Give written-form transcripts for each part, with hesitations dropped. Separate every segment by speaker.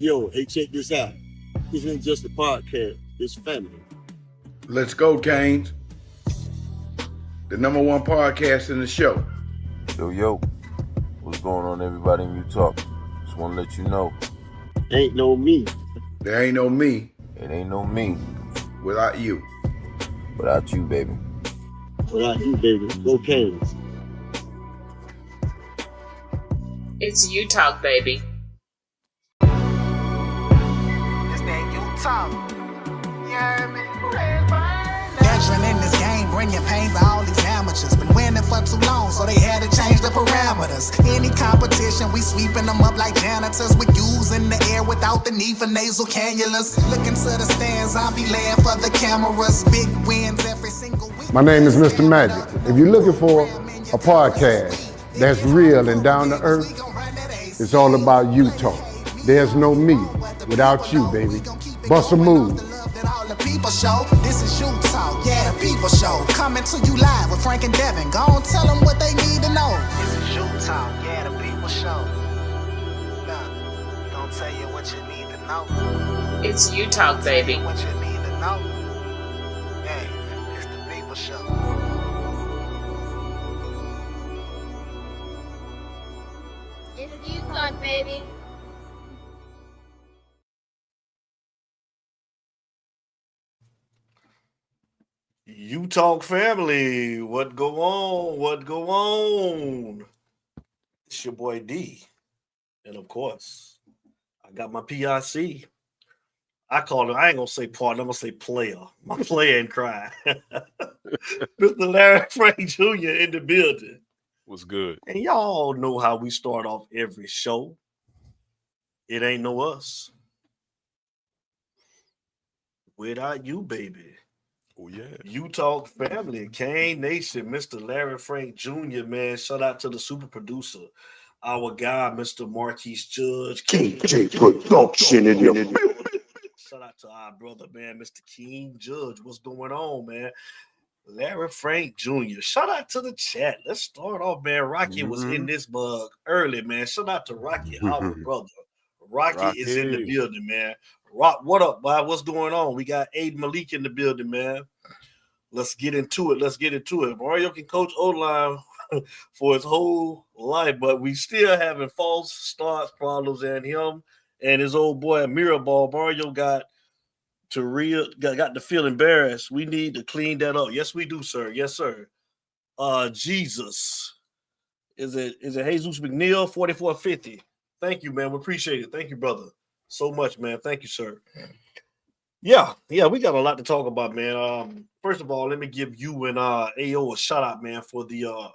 Speaker 1: Yo, hey, check this out. This ain't just a podcast. It's family.
Speaker 2: Let's go, Canes. The number one podcast in the show.
Speaker 3: Yo, what's going on, everybody in Utah? Just want to let you know.
Speaker 1: Ain't no me.
Speaker 2: There ain't no me.
Speaker 3: It ain't no me.
Speaker 2: Without you.
Speaker 3: Without you, baby.
Speaker 1: Without you, baby. Go Canes.
Speaker 4: It's you talk, baby.
Speaker 5: It's that you talk. You heard me?
Speaker 6: Veteran in this game, bringing pain to all these amateurs. Been winning for too long, so they had to change the parameters. Any competition, we sweeping them up like janitors. We using the air without the need for nasal cannulas. Looking to the stands, I'll be laying for the cameras. Big wins every single week.
Speaker 7: My name is Mr. Magic. If you're looking for a podcast that's real and down to earth, it's all about Utah. There's no me without you, baby. Bust a move.
Speaker 6: The people show, this is you talk, yeah, the people show. Coming to you live with Frank and Devin. Go on, tell them what they need to know.
Speaker 5: This is you talk, yeah, the people show. Look, gonna tell you what you need to know.
Speaker 4: It's you talk, baby.
Speaker 5: Tell you what you need to know. Hey, it's the people show.
Speaker 8: It's you talk, baby.
Speaker 9: You talk family. What go on? What go on? It's your boy D. And of course, I got my PIC. I call it, I ain't gonna say partner, I'm gonna say player. My player in crime. Mr. Larry Frank Jr. in the building.
Speaker 10: What's good?
Speaker 9: And y'all know how we start off every show. It ain't no us. Without you, baby.
Speaker 10: Oh, yeah.
Speaker 9: You talk family, Kane Nation, Mr. Larry Frank Jr., man. Shout out to the super producer, our guy, Mr. Marquise Judge.
Speaker 1: KJ Production in your building.
Speaker 9: Shout out to our brother, man, Mr. King Judge. What's going on, man? Larry Frank Jr. Shout out to the chat. Let's start off, man. Rocky was in this bug early, man. Shout out to Rocky, our brother. Rocky is in the building, man. Rock, what up, boy? What's going on? We got Aiden Malik in the building, man. Let's get into it. Mario can coach O-line for his whole life, but we still having false starts problems, and him and his old boy Mirabal. Mario got to feel embarrassed. We need to clean that up. Yes, we do, sir. Yes, sir. Jesus. Is it Jesus McNeil 4450? Thank you, man. We appreciate it. Thank you, brother. So much, man. Thank you, sir. Yeah, we got a lot to talk about, man. First of all, let me give you and AO a shout out, man, for the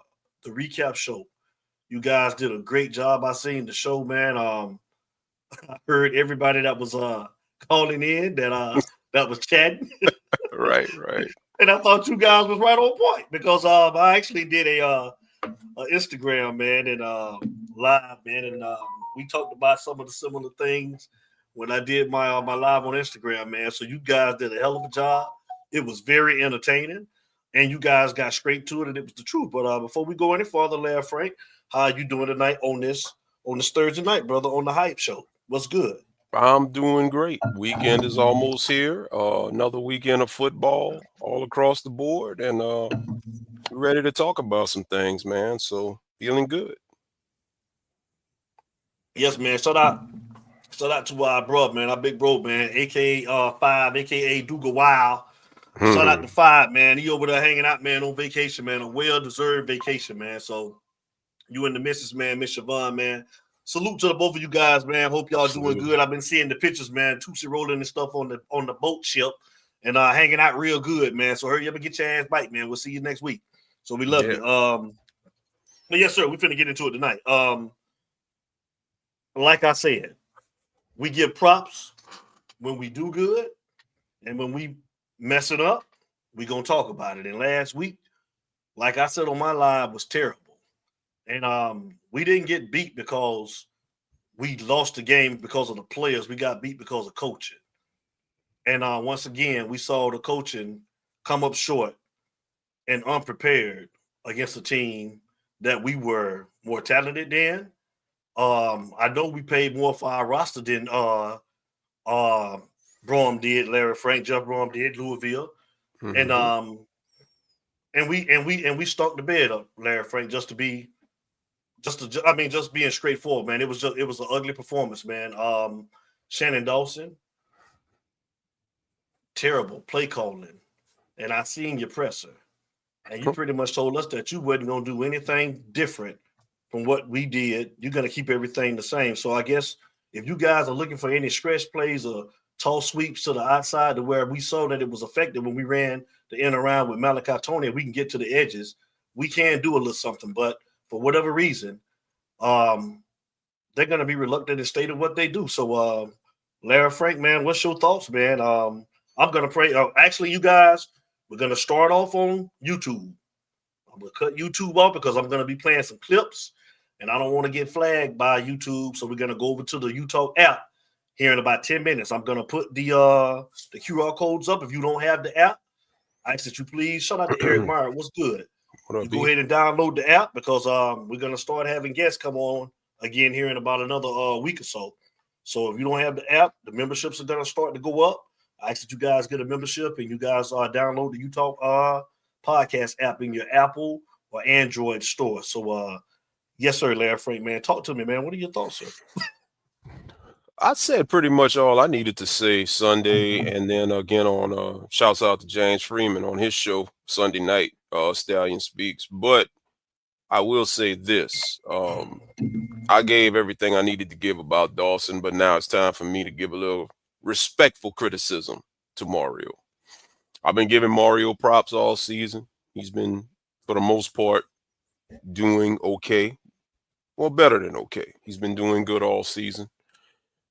Speaker 9: recap show. You guys did a great job. I seen the show, man. I heard everybody that was calling in that was chatting.
Speaker 10: Right.
Speaker 9: And I thought you guys was right on point because I actually did a Instagram, man, and live, man, and we talked about some of the similar things when I did my live on Instagram, man. So you guys did a hell of a job. It was very entertaining, and you guys got straight to it, and it was the truth. But before we go any further, Larry Frank, how you doing tonight on this Thursday night, brother, on the Hype Show? What's good?
Speaker 10: I'm doing great. Weekend is almost here. Another weekend of football all across the board, and ready to talk about some things, man. So feeling good.
Speaker 9: Yes, man. Shout out to our bro, man, our big bro, man, aka 5, aka Duga Wild. Shout out to 5, man. He over there hanging out, man, on vacation, man, a well-deserved vacation, man. So you and the missus, man, Miss Siobhan, man. Salute to the both of you guys, man. Hope y'all doing good. I've been seeing the pictures, man. Tootsie rolling and stuff on the boat ship and hanging out real good, man. So hurry up and get your ass bite, man. We'll see you next week. So we love you. But yes, sir, we're finna get into it tonight. Like I said, we give props when we do good, and when we mess it up, we're going to talk about it. And last week, like I said on my live, was terrible. And we didn't get beat because we lost the game because of the players. We got beat because of coaching. And once again, we saw the coaching come up short and unprepared against a team that we were more talented than I know we paid more for our roster than Brom did, Larry Frank, Jeff Brom did, Louisville.
Speaker 10: Mm-hmm.
Speaker 9: And we stuck the bed up, Larry Frank, just being straightforward, man. It was an ugly performance, man. Shannon Dawson, terrible play calling. And I seen your presser. And you pretty much told us that you wasn't gonna do anything different from what we did. You're gonna keep everything the same. So I guess if you guys are looking for any stretch plays or toss sweeps to the outside to where we saw that it was effective when we ran the end around with Malachi Tony, we can get to the edges. We can do a little something, but for whatever reason, they're gonna be reluctant to state what they do. So Larry Frank, man, what's your thoughts, man? I'm gonna pray. Actually, you guys, we're gonna start off on YouTube. I'm gonna cut YouTube off because I'm gonna be playing some clips, and I don't want to get flagged by YouTube. So we're gonna go over to the YouTube app here in about 10 minutes. I'm gonna put the QR codes up. If you don't have the app, I ask that you please shout out to Eric Meyer. What's good? You go ahead and download the app because we're gonna start having guests come on again here in about another week or so. So if you don't have the app, the memberships are gonna start to go up. I ask that you guys get a membership and you guys download the Utah podcast app in your Apple or Android store. So yes, sir, Larry Frank, man. Talk to me, man. What are your thoughts, sir?
Speaker 10: I said pretty much all I needed to say Sunday, and then again on shouts out to James Freeman on his show Sunday night, Stallion Speaks. But I will say this. I gave everything I needed to give about Dawson, but now it's time for me to give a little respectful criticism to Mario. I've been giving Mario props all season. He's been, for the most part, doing okay. Well, better than okay. He's been doing good all season.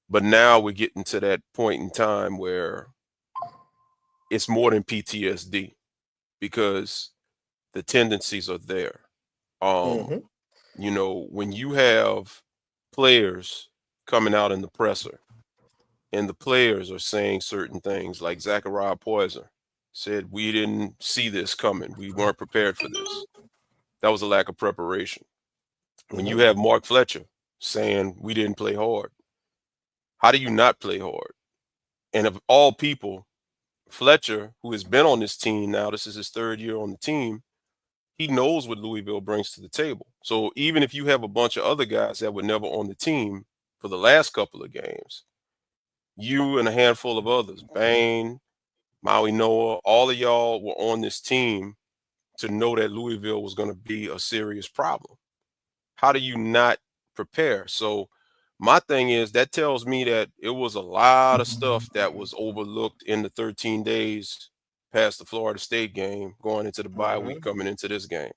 Speaker 10: But now we're getting to that point in time where it's more than PTSD because the tendencies are there. You know, when you have players coming out in the presser and the players are saying certain things like Zachariah Poyser said, we didn't see this coming. We weren't prepared for this. That was a lack of preparation. When you have Mark Fletcher saying we didn't play hard, how do you not play hard? And of all people, Fletcher, who has been on this team now, this is his third year on the team, he knows what Louisville brings to the table. So even if you have a bunch of other guys that were never on the team for the last couple of games, you and a handful of others, Bain, Maui Noah, all of y'all were on this team to know that Louisville was going to be a serious problem. How do you not prepare? So my thing is that tells me that it was a lot of stuff that was overlooked in the 13 days past the Florida State game, going into the bye week, coming into this game.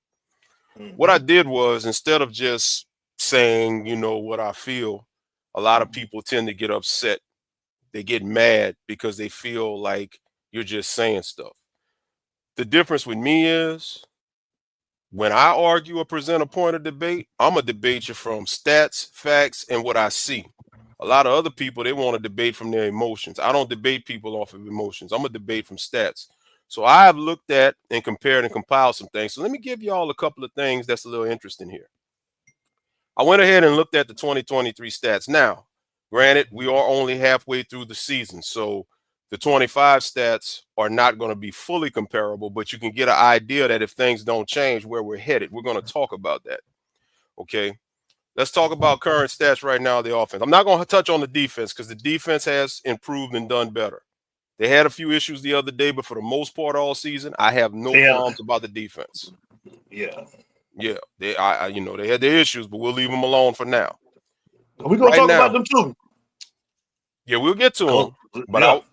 Speaker 10: What I did was, instead of just saying, you know, what I feel, a lot of people tend to get upset. They get mad because they feel like you're just saying stuff. The difference with me is when I argue or present a point of debate, I'm going to debate you from stats, facts, and what I see. A lot of other people, they want to debate from their emotions. I don't debate people off of emotions. I'm going to debate from stats. So I have looked at and compared and compiled some things. So let me give you all a couple of things that's a little interesting here. I went ahead and looked at the 2023 stats. Now, granted, we are only halfway through the season, so the 25 stats are not going to be fully comparable, but you can get an idea that if things don't change, where we're headed. We're going to talk about that. Okay, let's talk about current stats right now, the offense. I'm not going to touch on the defense because the defense has improved and done better. They had a few issues the other day, but for the most part all season, I have no qualms about the defense.
Speaker 9: Yeah,
Speaker 10: they had their issues, but we'll leave them alone for now.
Speaker 9: We're going to talk about them too.
Speaker 10: Yeah, we'll get to them. But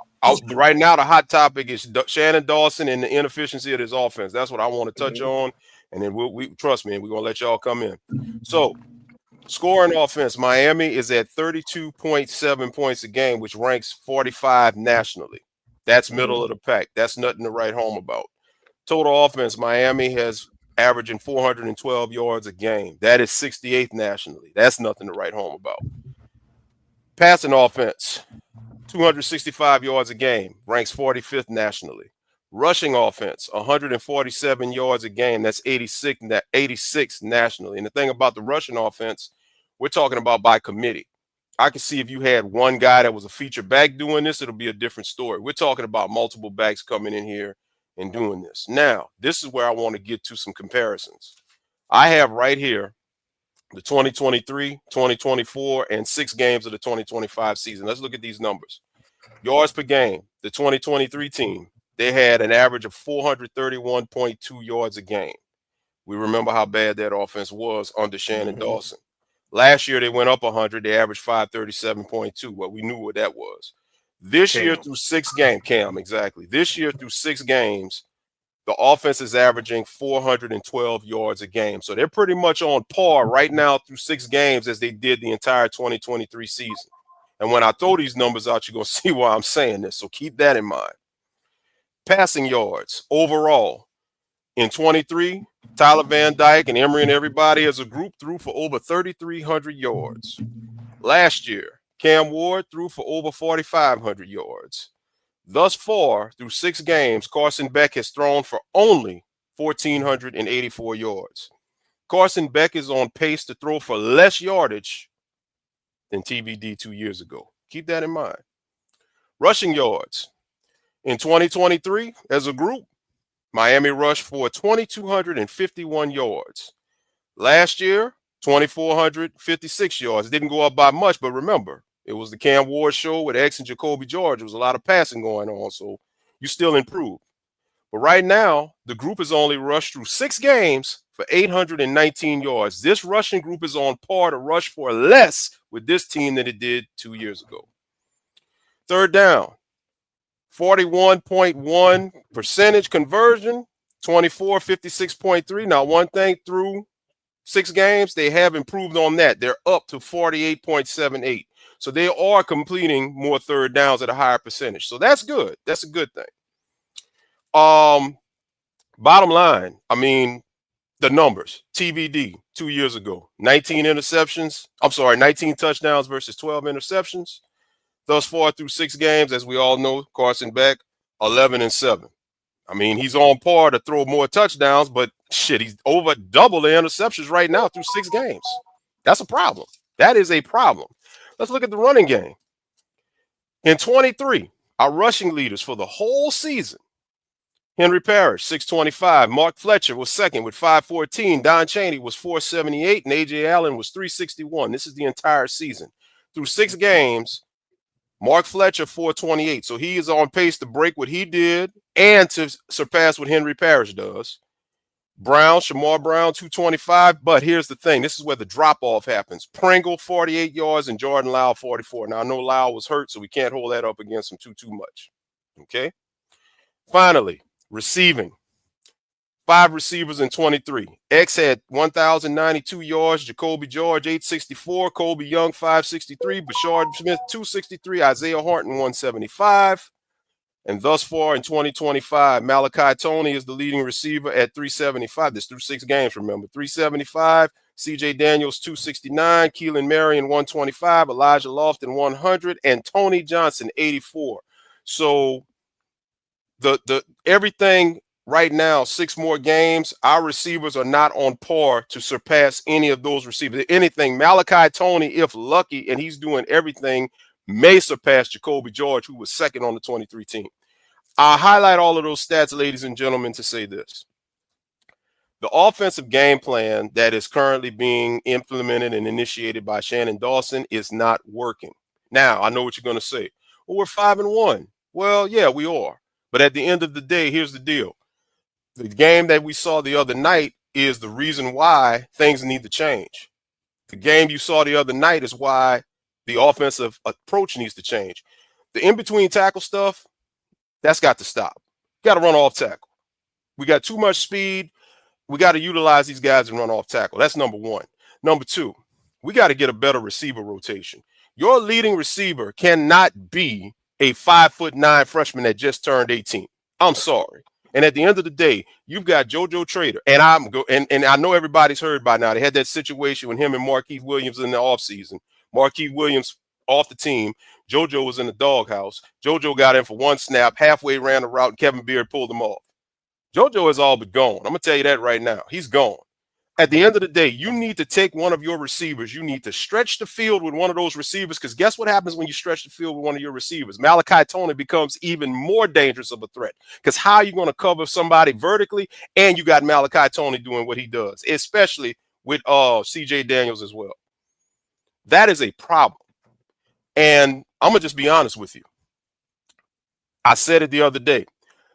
Speaker 10: right now, the hot topic is Shannon Dawson and the inefficiency of his offense. That's what I want to touch on. And then we trust me, we're going to let y'all come in. So, scoring offense, Miami is at 32.7 points a game, which ranks 45 nationally. That's middle of the pack. That's nothing to write home about. Total offense, Miami has averaging 412 yards a game. That is 68th nationally. That's nothing to write home about. Passing offense, 265 yards a game, ranks 45th nationally. Rushing offense, 147 yards a game. That's 86th nationally. And the thing about the rushing offense, We're talking about by committee. I can see if you had one guy that was a feature back doing this, it'll be a different story. We're talking about multiple backs coming in here and doing this. Now, this is where I want to get to some comparisons. I have right here the 2023, 2024, and 6 games of the 2025 season. Let's look at these numbers. Yards per game, the 2023 team, they had an average of 431.2 yards a game. We remember how bad that offense was under Shannon Dawson. Last year, they went up 100. They averaged 537.2. Well, we knew what that was. This year through 6 games, Cam, exactly. This year through 6 games, the offense is averaging 412 yards a game. So they're pretty much on par right now through 6 games as they did the entire 2023 season. And when I throw these numbers out, you're going to see why I'm saying this. So keep that in mind. Passing yards overall in 23, Tyler Van Dyke and Emory and everybody as a group threw for over 3,300 yards. Last year, Cam Ward threw for over 4,500 yards. Thus far, through 6 games, Carson Beck has thrown for only 1,484 yards. Carson Beck is on pace to throw for less yardage than TVD 2 years ago. Keep that in mind. Rushing yards. In 2023, as a group, Miami rushed for 2,251 yards. Last year, 2,456 yards. It didn't go up by much, but remember, it was the Cam Ward show with X and Jacoby George. There was a lot of passing going on, so you still improved. But right now, the group has only rushed through 6 games for 819 yards. This rushing group is on par to rush for less with this team than it did 2 years ago. Third down. 41.1% conversion, 24.56.3. Now, one thing through 6 games, they have improved on that. They're up to 48.78. So they are completing more third downs at a higher percentage. So that's good. That's a good thing. Bottom line, I mean, the numbers. TVD 2 years ago, 19 touchdowns versus 12 interceptions. Thus far through 6 games, as we all know, Carson Beck, 11-7. I mean, he's on par to throw more touchdowns, but shit, he's over double the interceptions right now through 6 games. That's a problem. That is a problem. Let's look at the running game. In 23, our rushing leaders for the whole season, Henry Parrish, 625. Mark Fletcher was second with 514. Don Chaney was 478, and A.J. Allen was 361. This is the entire season. Through 6 games, Mark Fletcher, 428. So he is on pace to break what he did and to surpass what Henry Parrish does. Shamar Brown, 225. But here's the thing. This is where the drop-off happens. Pringle, 48 yards, and Jordan Lyle, 44. Now, I know Lyle was hurt, so we can't hold that up against him too much. Okay? Finally, receiving. 5 receivers in 23. X had 1,092 yards. Jacoby George, 864. Colby Young, 563. Bashard Smith, 263. Isaiah Horton, 175. And thus far in 2025, Malachi Toney is the leading receiver at 375. This through 6 games, remember. 375. C.J. Daniels, 269. Keelan Marion, 125. Elijah Lofton, 100. And Tony Johnson, 84. So the everything right now, 6 more games, our receivers are not on par to surpass any of those receivers. If anything, Malachi Toney, if lucky, and he's doing everything, may surpass Jacoby George, who was second on the 23 team. I'll highlight all of those stats, ladies and gentlemen, to say this. The offensive game plan that is currently being implemented and initiated by Shannon Dawson is not working. Now, I know what you're going to say. Well, we're 5-1. Well, yeah, we are. But at the end of the day, here's the deal. The game that we saw the other night is the reason why things need to change. The game you saw the other night is why the offensive approach needs to change. The in-between tackle stuff, that's got to stop. Got to run off tackle. We got too much speed. We got to utilize these guys and run off tackle. That's number 1. Number 2, we got to get a better receiver rotation. Your leading receiver cannot be a 5'9" freshman that just turned 18. I'm sorry. And at the end of the day, you've got JoJo Trader, and I know everybody's heard by now. They had that situation with him and Markeith Williams in the offseason. Markeith Williams off the team. JoJo was in the doghouse. JoJo got in for 1 snap, halfway ran the route, and Kevin Beard pulled him off. JoJo is all but gone. I'm going to tell you that right now. He's gone. At the end of the day, you need to take one of your receivers. You need to stretch the field with one of those receivers, because guess what happens when you stretch the field with one of your receivers? Malachi Tony becomes even more dangerous of a threat, because how are you going to cover somebody vertically, and you got Malachi Tony doing what he does, especially with C.J. Daniels as well. That is a problem. And I'm going to just be honest with you. I said it the other day.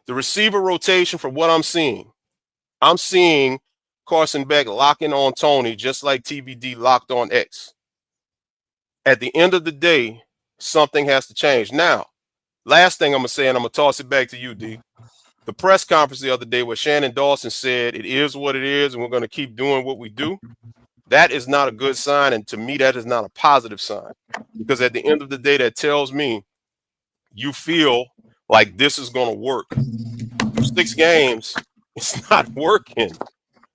Speaker 10: The receiver rotation, from what I'm seeing Carson Beck locking on Tony just like TVD locked on X. At the end of the day, something has to change. Now, last thing I'm going to say, and I'm going to toss it back to you, D. The press conference the other day where Shannon Dawson said it is what it is and we're going to keep doing what we do. That is not a good sign, and to me, that is not a positive sign, because at the end of the day, that tells me you feel like this is going to work. Through 6 games, it's not working.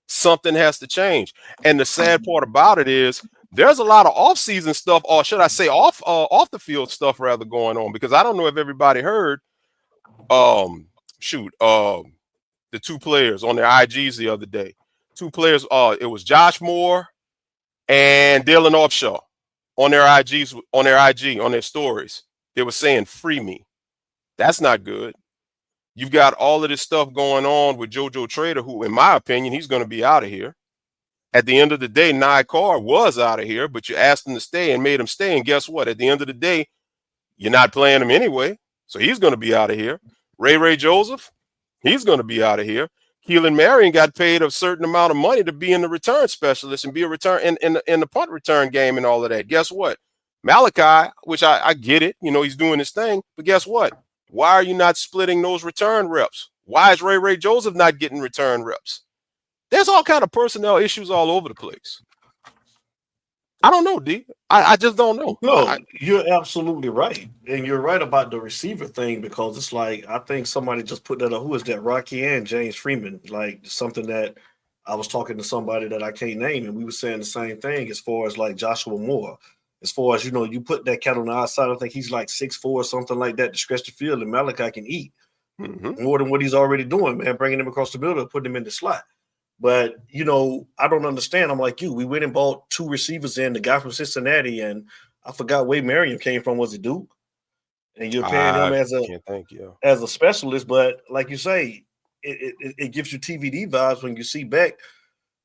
Speaker 10: Something has to change. And the sad part about it is there's a lot of off-season stuff, or should I say off the field stuff rather, going on, because I don't know if everybody heard the 2 players on their IGs the other day. 2 players, it was Josh Moore and Dylan Offshaw on their IGs, on their stories. They were saying, "Free me." That's not good. You've got all of this stuff going on with JoJo Trader, who, in my opinion, he's going to be out of here. At the end of the day, Nia Carr was out of here, but you asked him to stay and made him stay. And guess what? At the end of the day, you're not playing him anyway. So he's going to be out of here. Ray Joseph, he's going to be out of here. Keelan Marion got paid a certain amount of money to be in the return specialist and be a return in the punt return game and all of that. Guess what? Malachi, which I get it, he's doing his thing, but guess what? Why are you not splitting those return reps? Why is Ray Joseph not getting return reps? There's all kind of personnel issues all over the place. I don't know, D. I just don't know.
Speaker 9: No, you're absolutely right. And you're right about the receiver thing, because it's like, I think somebody just put that up. Who is that? Rocky and James Freeman. Like, something that I was talking to somebody that I can't name, and we were saying the same thing as far as like Joshua Moore. As far as, you put that cat on the outside, I think he's like 6'4" or something like that to stretch the field, and Malachi can eat more than what he's already doing, man, bringing him across the middle and putting him in the slot. But, I don't understand. I'm like you. We went and bought 2 receivers in, the guy from Cincinnati, and I forgot where Marion came from. Was it Duke? And you're paying him as a specialist. But like you say, it gives you TVD vibes when you see Beck,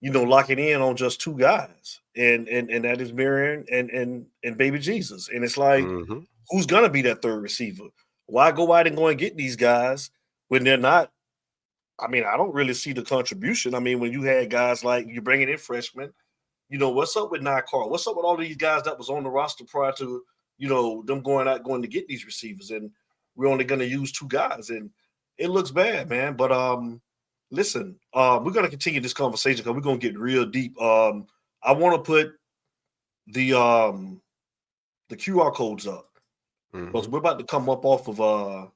Speaker 9: locking in on just 2 guys. And that is Marion and Baby Jesus. And it's like, who's going to be that 3rd receiver? Why go out and go and get these guys when they're not? I mean, I don't really see the contribution. I mean, when you had guys like, you're bringing in freshmen, what's up with Nia Carr? What's up with all these guys that was on the roster prior to, them going to get these receivers? And we're only going to use 2 guys. And it looks bad, man. But listen, we're going to continue this conversation because we're going to get real deep. I want to put the QR codes up because we're about to come up off of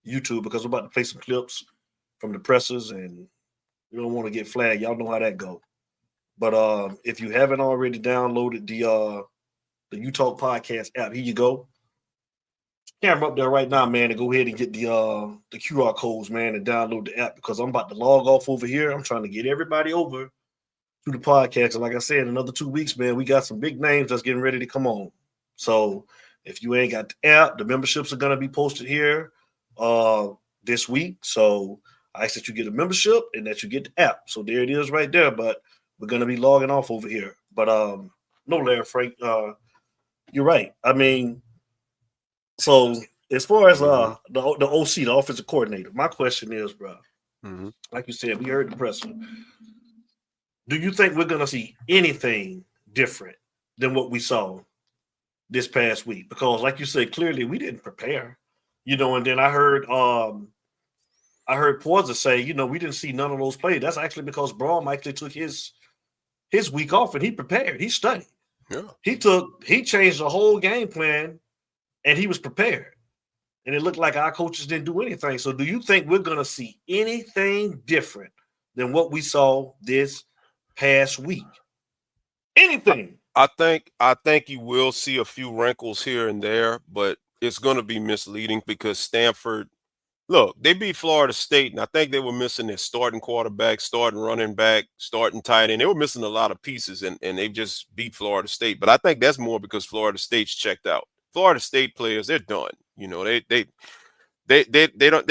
Speaker 9: YouTube, because we're about to play some clips from the pressers, and we don't want to get flagged. Y'all know how that go. But if you haven't already downloaded the U-Talk podcast app, here you go. Camera up there right now, man, and go ahead and get the QR codes, man, and download the app, because I'm about to log off over here. I'm trying to get everybody over to the podcast. And like I said, in another 2 weeks, man, we got some big names that's getting ready to come on. So if you ain't got the app, the memberships are going to be posted here this week. So I ask that you get a membership and that you get the app. So there it is right there. But we're going to be logging off over here. But no, Larry Frank, you're right. I mean, so as far as the OC, the offensive coordinator, my question is, bro, like you said, we heard the presser. Do you think we're going to see anything different than what we saw this past week? Because like you said, clearly we didn't prepare, and then I heard Porza say, we didn't see none of those plays. That's actually because Braun actually took his week off and he prepared. He studied. Yeah. He changed the whole game plan and he was prepared. And it looked like our coaches didn't do anything. So do you think we're going to see anything different than what we saw this past week? Anything?
Speaker 10: I think you will see a few wrinkles here and there, but it's going to be misleading because Standford look, they beat Florida State, and I think they were missing their starting quarterback, starting running back, starting tight end. They were missing a lot of pieces, and they just beat Florida State. But I think that's more because Florida State's checked out. Florida State players, they're done. You know, they're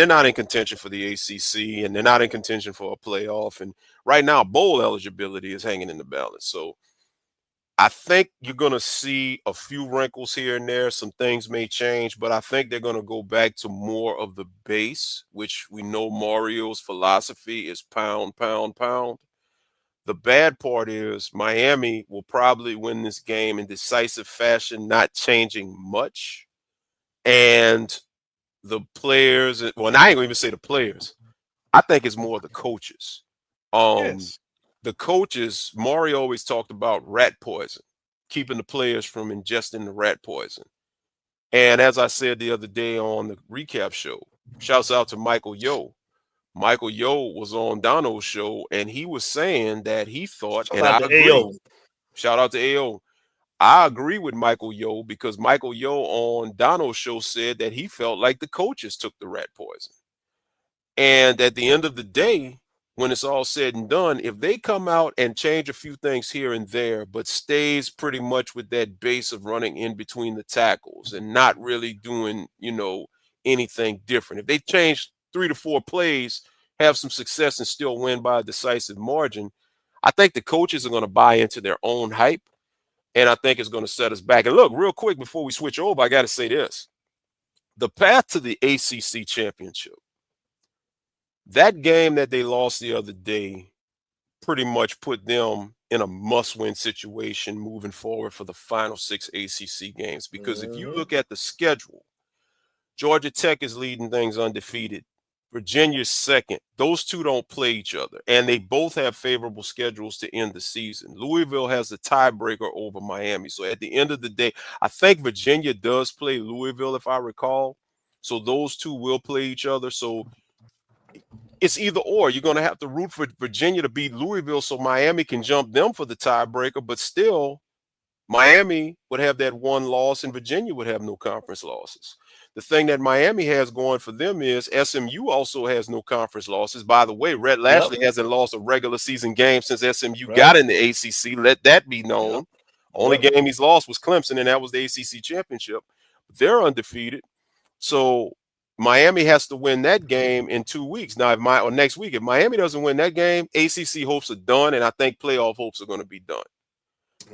Speaker 10: not in contention for the ACC, and they're not in contention for a playoff. And right now, bowl eligibility is hanging in the balance. So I think you're going to see a few wrinkles here and there. Some things may change, but I think they're going to go back to more of the base, which we know Mario's philosophy is pound, pound, pound. The bad part is Miami will probably win this game in decisive fashion, not changing much. And the players, well, I ain't gonna even say the players. I think it's more the coaches.
Speaker 9: Yes.
Speaker 10: The coaches, Mario always talked about rat poison, keeping the players from ingesting the rat poison. And as I said the other day on the recap show, shouts out to Michael Yo. Michael Yo was on Dono's show, and he was saying that he thought,
Speaker 9: Shout
Speaker 10: and
Speaker 9: out
Speaker 10: I
Speaker 9: to
Speaker 10: agree.
Speaker 9: AO.
Speaker 10: Shout out to AO. I agree with Michael Yo because Michael Yo on Dono's show said that he felt like the coaches took the rat poison. And at the end of the day, when it's all said and done, if they come out and change a few things here and there, but stays pretty much with that base of running in between the tackles and not really doing, anything different. If they change 3 to 4 plays, have some success and still win by a decisive margin, I think the coaches are going to buy into their own hype. And I think it's going to set us back. And look, real quick, before we switch over, I got to say this. The path to the ACC championship, that game that they lost the other day pretty much put them in a must-win situation moving forward for the final 6 ACC games. Because if you look at the schedule, Georgia Tech is leading things undefeated. Virginia's second. Those two don't play each other, and they both have favorable schedules to end the season. Louisville has the tiebreaker over Miami. So at the end of the day, I think Virginia does play Louisville, if I recall. So those two will play each other. So it's either or. You're going to have to root for Virginia to beat Louisville so Miami can jump them for the tiebreaker, but still, Miami would have that one loss and Virginia would have no conference losses. The thing that Miami has going for them is SMU also has no conference losses. By the way, Rhett Lashley hasn't lost a regular season game since SMU got in the ACC. Let that be known. Only game he's lost was Clemson, and that was the ACC championship. They're undefeated. So Miami has to win that game in 2 weeks. Now, or next week, if Miami doesn't win that game, ACC hopes are done, and I think playoff hopes are going to be done.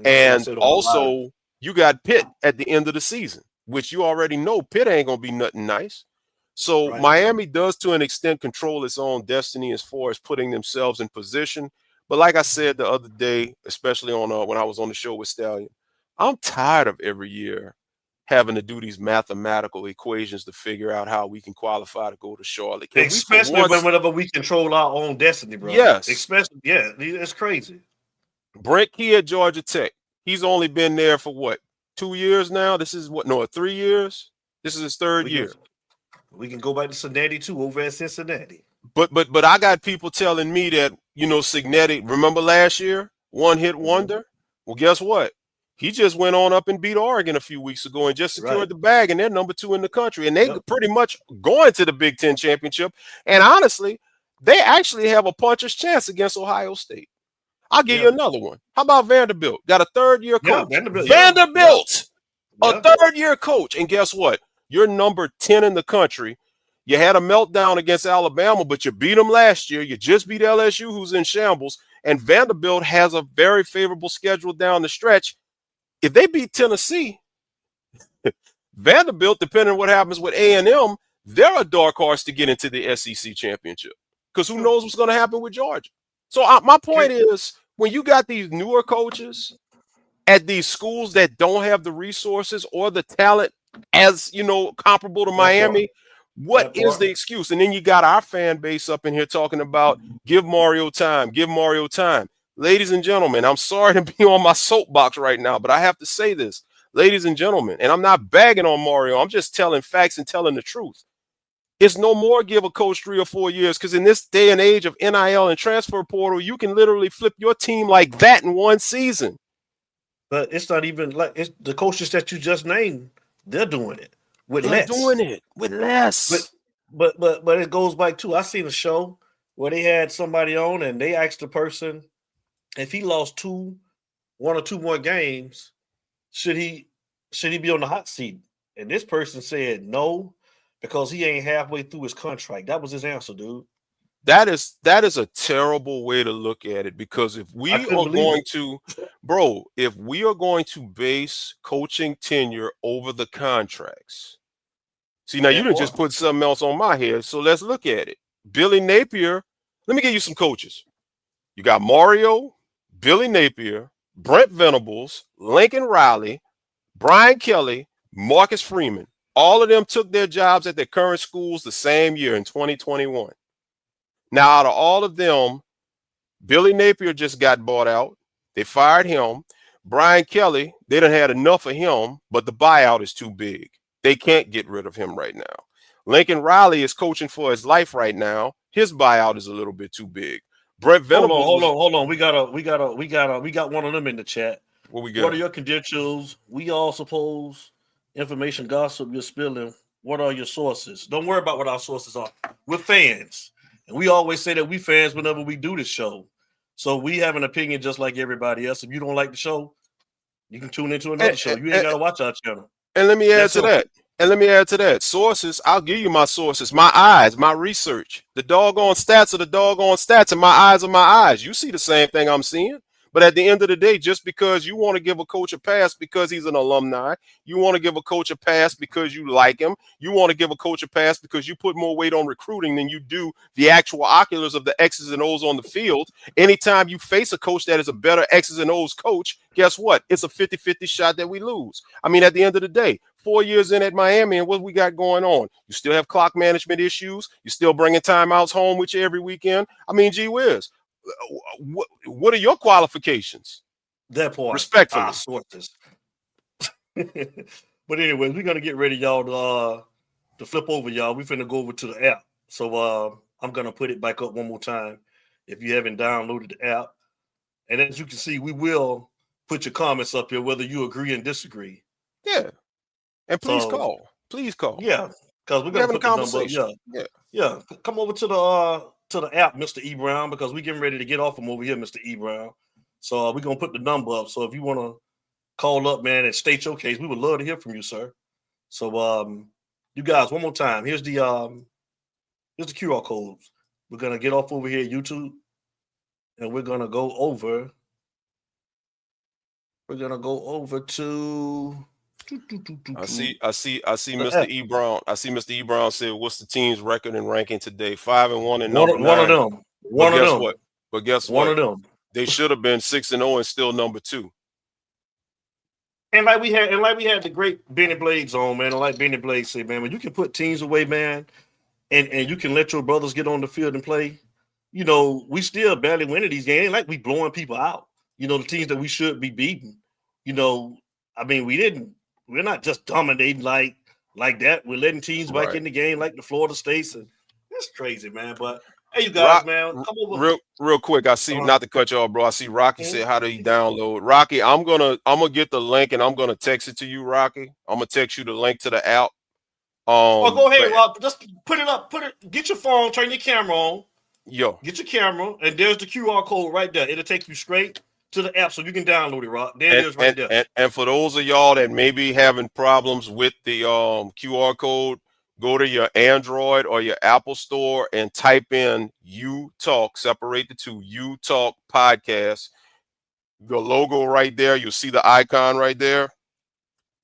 Speaker 10: And also, you got Pitt at the end of the season, which you already know Pitt ain't going to be nothing nice. So Miami does, to an extent, control its own destiny as far as putting themselves in position. But like I said the other day, especially on when I was on the show with Stallion, I'm tired of every year having to do these mathematical equations to figure out how we can qualify to go to Charlotte.
Speaker 9: Especially whenever we control our own destiny, bro.
Speaker 10: Yes.
Speaker 9: Especially, it's crazy.
Speaker 10: Brent Key at Georgia Tech. He's only been there for what, 2 years now? This is 3 years? This is his third year.
Speaker 9: We can go back to Cincinnati too, over at Cincinnati.
Speaker 10: But I got people telling me that, Cincinnati, remember last year? One hit wonder? Well, guess what? He just went on up and beat Oregon a few weeks ago and just secured the bag, and they're number 2 in the country. And they pretty much going to the Big Ten championship. And honestly, they actually have a puncher's chance against Ohio State. I'll give you another one. How about Vanderbilt? Got a third-year coach. Vanderbilt! A third-year coach. And guess what? You're number 10 in the country. You had a meltdown against Alabama, but you beat them last year. You just beat LSU, who's in shambles. And Vanderbilt has a very favorable schedule down the stretch. If they beat Tennessee, Vanderbilt, depending on what happens with A&M, they're a dark horse to get into the SEC championship. Because who knows what's going to happen with Georgia. So my point is, when you got these newer coaches at these schools that don't have the resources or the talent as, comparable to Miami, what is the excuse? And then you got our fan base up in here talking about give Mario time. Ladies and gentlemen, I'm sorry to be on my soapbox right now, but I have to say this. Ladies and gentlemen, and I'm not bagging on Mario. I'm just telling facts and telling the truth. It's no more give a coach 3 or 4 years, because in this day and age of NIL and transfer portal, you can literally flip your team like that in one season.
Speaker 9: But it's not even like it's the coaches that you just named. They're doing it with less.
Speaker 10: They're doing it with less.
Speaker 9: but it goes back to I seen a show where they had somebody on and they asked the person if he lost one or two more games, should he be on the hot seat? And this person said no, because he ain't halfway through his contract. That was his answer, dude.
Speaker 10: That is a terrible way to look at it, because if we
Speaker 9: I couldn't
Speaker 10: are
Speaker 9: believe
Speaker 10: going
Speaker 9: it.
Speaker 10: to, bro, if we are going to base coaching tenure over the contracts, see, now you
Speaker 9: That
Speaker 10: didn't just
Speaker 9: part.
Speaker 10: put something else on my head, so let's look at it. Billy Napier, let me give you some coaches. You got Mario, Billy Napier, Brent Venables, Lincoln Riley, Brian Kelly, Marcus Freeman. All of them took their jobs at their current schools the same year in 2021. Now, out of all of them, Billy Napier just got bought out. They fired him. Brian Kelly, they done had enough of him, but the buyout is too big. They can't get rid of him right now. Lincoln Riley is coaching for his life right now. His buyout is a little bit too big. Brent Venables.
Speaker 9: Hold on. We got one of them in the chat.
Speaker 10: What we got?
Speaker 9: What are your credentials? We all suppose information gossip you're spilling. What are your sources? Don't worry about what our sources are. We're fans. And we always say that we fans whenever we do this show. So we have an opinion just like everybody else. If you don't like the show, you can tune into another show. You ain't got to watch our channel.
Speaker 10: And let me add to that. Sources, I'll give you my sources. My eyes, my research. The doggone stats are the doggone stats, and my eyes are my eyes. You see the same thing I'm seeing. But at the end of the day, just because you want to give a coach a pass because he's an alumni, you want to give a coach a pass because you like him, you want to give a coach a pass because you put more weight on recruiting than you do the actual oculars of the X's and O's on the field. Anytime you face a coach that is a better X's and O's coach, guess what? It's a 50-50 shot that we lose. I mean, at the end of the day, 4 years in at Miami, and what we got going on? You still have clock management issues. You're still bringing timeouts home with you every weekend. I mean, gee whiz. What are your qualifications?
Speaker 9: That part.
Speaker 10: Respectfully.
Speaker 9: Our sources. But anyways, we're gonna get ready, y'all, to flip over, y'all. We're finna go over to the app. So I'm gonna put it back up one more time if you haven't downloaded the app. And as you can see, we will put your comments up here, whether you agree and disagree.
Speaker 10: Yeah. And please call. Please call.
Speaker 9: Yeah, because we're gonna put the number up. Yeah. Come over to the app, Mr. E. Brown, because we're getting ready to get off from over here, Mr. E. Brown. So we're gonna put the number up. So if you want to call up, man, and state your case, we would love to hear from you, sir. So you guys, one more time. Here's the QR codes. We're gonna get off over here at YouTube, and we're gonna go over. We're gonna go over to.
Speaker 10: I see Mr. E. Brown. I see Mr. E. Brown said, "What's the team's record and ranking today? 5-1 and number 9."
Speaker 9: One of them.
Speaker 10: But guess
Speaker 9: one
Speaker 10: what?
Speaker 9: Of them.
Speaker 10: They should have been 6-0 and still number 2.
Speaker 9: And like we had the great Benny Blades on, man. And like Benny Blades said, man, when you can put teams away, man, and you can let your brothers get on the field and play, you know, we still barely winning these games. Ain't like we blowing people out. You know, the teams that we should be beating. You know, I mean, we're not just dominating like that. We're letting teams back in the game like the Florida States, and it's crazy, man. But hey, you guys, man, come over
Speaker 10: real quick. I see, not to cut you off, bro. I see Rocky said, "How do you download?" Rocky, I'm gonna get the link and I'm gonna text it to you, Rocky. I'm gonna text you the link to the app.
Speaker 9: Go ahead, Rock. Just put it up. Get your phone, turn your camera on.
Speaker 10: Yo,
Speaker 9: get your camera, and there's the QR code right there. It'll take you straight to the app so you can download it, Rock. There it is right there.
Speaker 10: And for those of y'all that may be having problems with the QR code, go to your Android or your Apple store and type in You Talk, separate the two, You Talk Podcast. The logo right there, you'll see the icon right there.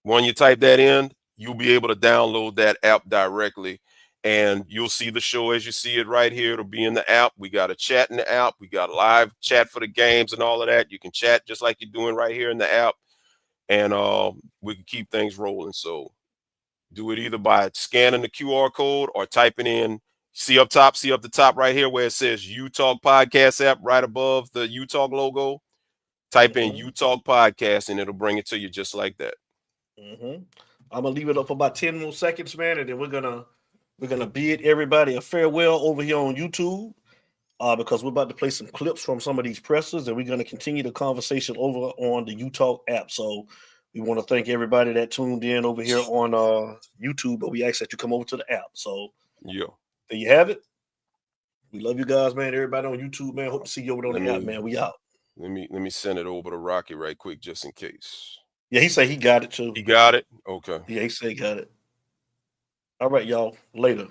Speaker 10: When you type that in, you'll be able to download that app directly. And you'll see the show as you see it right here. It'll be in the app. We got a chat in the app. We got a live chat for the games and all of that. You can chat just like you're doing right here in the app. And we can keep things rolling. So do it either by scanning the QR code or typing in, see up the top right here where it says You Talk Podcast app right above the You Talk logo. Type in You Talk Podcast and it'll bring it to you just like that.
Speaker 9: I'm going to leave it up for about 10 more seconds, man, and then we're going to bid everybody a farewell over here on YouTube because we're about to play some clips from some of these pressers, and we're going to continue the conversation over on the UTalk app. So we want to thank everybody that tuned in over here on YouTube, but we ask that you come over to the app. So
Speaker 10: Yeah.
Speaker 9: There you have it. We love you guys, man. Everybody on YouTube, man. Hope to see you over on the app, man. We out.
Speaker 10: Let me send it over to Rocky right quick, just in case.
Speaker 9: Yeah, he said he got it too.
Speaker 10: He got it? Okay.
Speaker 9: Yeah, he said he got it. All right, y'all. Later.